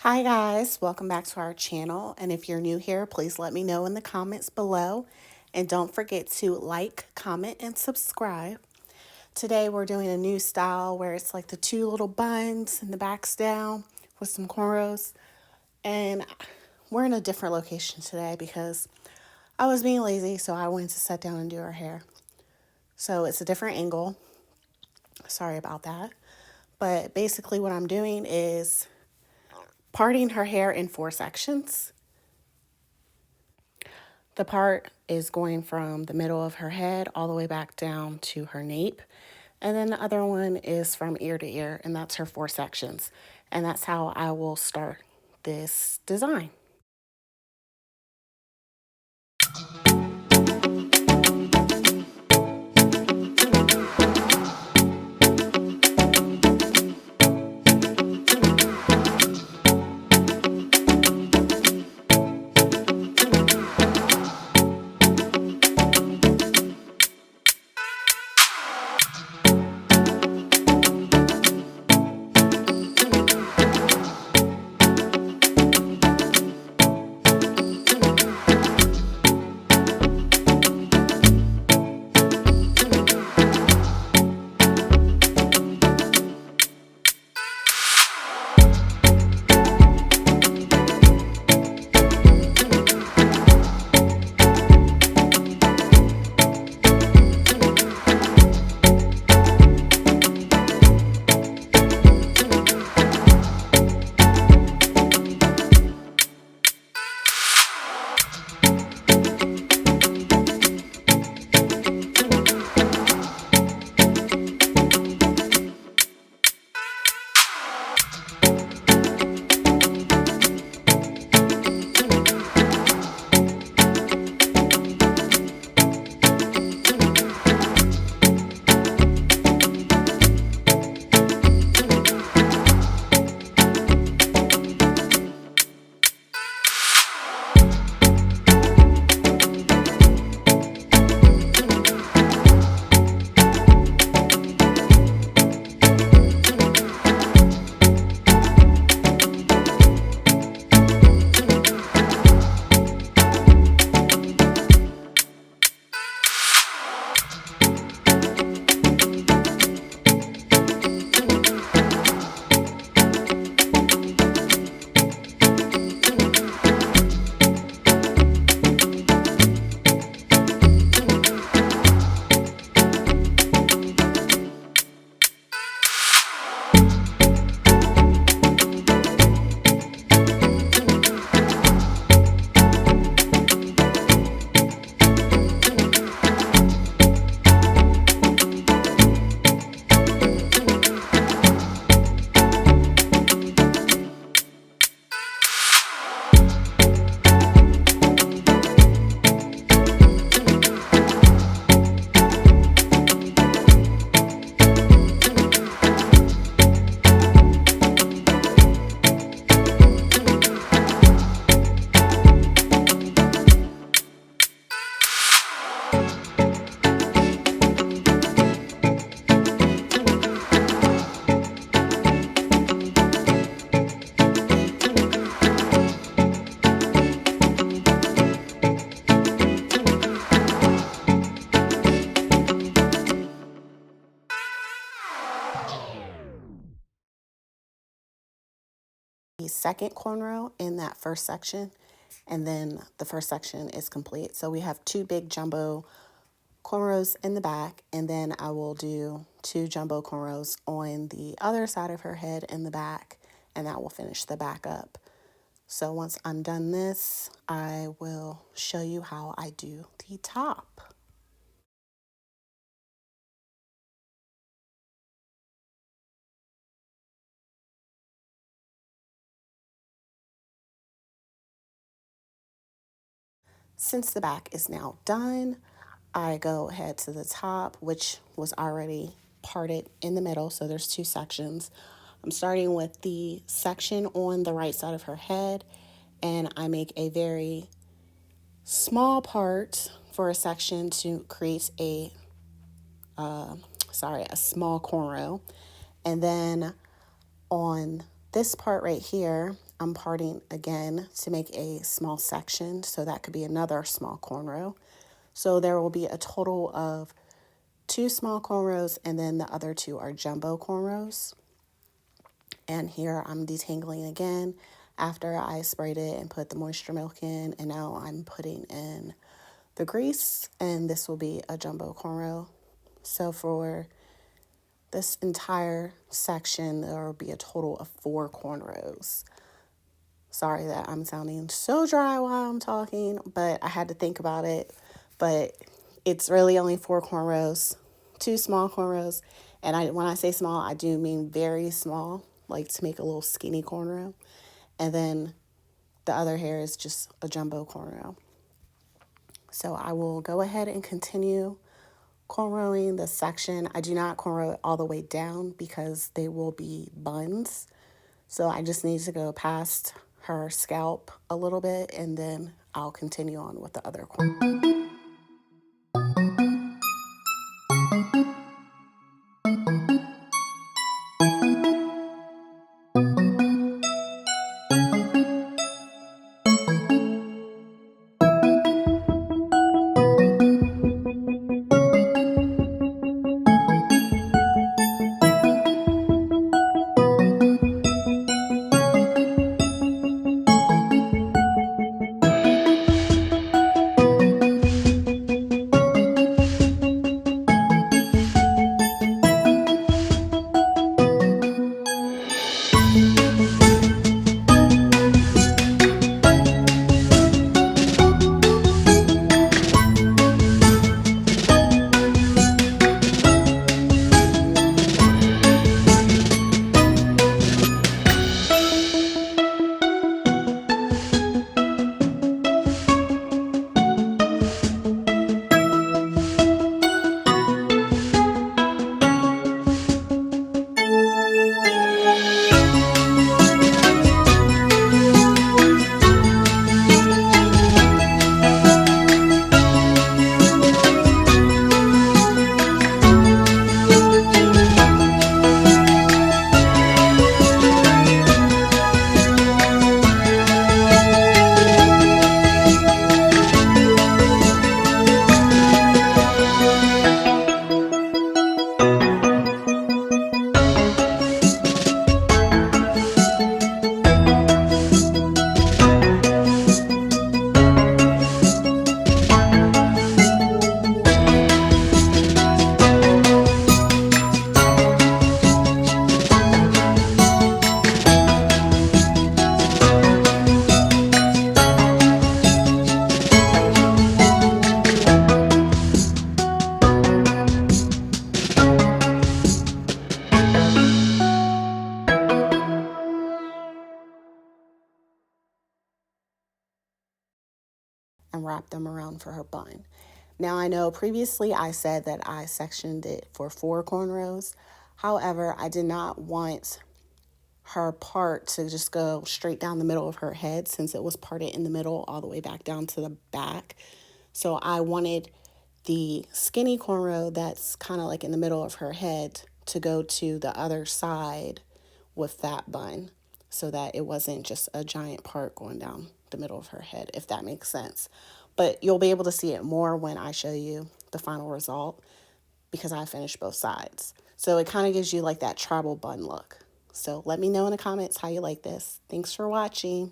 Hi guys, welcome back to our channel, and if you're new here, please let me know in the comments below, and don't forget to like, comment, and subscribe. Today we're doing a new style where it's like the two little buns and the back's down with some cornrows, and we're in a different location today because I was being lazy, so I wanted to sit down and do her hair. So it's a different angle. Sorry about that. But basically what I'm doing is parting her hair in 4 sections. The part is going from the middle of her head all the way back down to her nape. And then the other one is from ear to ear, and that's her 4 sections. And that's how I will start this design. The second cornrow in that first section, and then the first section is complete. So we have 2 big jumbo cornrows in the back, and then I will do 2 jumbo cornrows on the other side of her head in the back, and that will finish the back up. So once I'm done this, I will show you how I do the top. Since the back is now done, I go ahead to the top, which was already parted in the middle, so there's 2 sections. I'm starting with the section on the right side of her head, and I make a very small part for a section to create a small cornrow. And then on this part right here, I'm parting again to make a small section, so that could be another small cornrow. So there will be a total of 2 small cornrows, and then the other 2 are jumbo cornrows. And here I'm detangling again after I sprayed it and put the moisture milk in, and now I'm putting in the grease, and this will be a jumbo cornrow. So for this entire section, there will be a total of 4 cornrows. Sorry that I'm sounding so dry while I'm talking, but I had to think about it. But it's really only 4 cornrows, 2 small cornrows. And when I say small, I do mean very small, like to make a little skinny cornrow. And then the other hair is just a jumbo cornrow. So I will go ahead and continue cornrowing the section. I do not cornrow it all the way down because they will be buns. So I just need to go past her scalp a little bit, and then I'll continue on with the other corner. And wrap them around for her bun. Now I know previously I said that I sectioned it for 4 cornrows. However, I did not want her part to just go straight down the middle of her head, since it was parted in the middle all the way back down to the back. So I wanted the skinny cornrow that's kind of like in the middle of her head to go to the other side with that bun, so that it wasn't just a giant part going down the middle of her head, if that makes sense. But you'll be able to see it more when I show you the final result, because I finished both sides. So it kind of gives you like that tribal bun look. So let me know in the comments how you like this. Thanks for watching.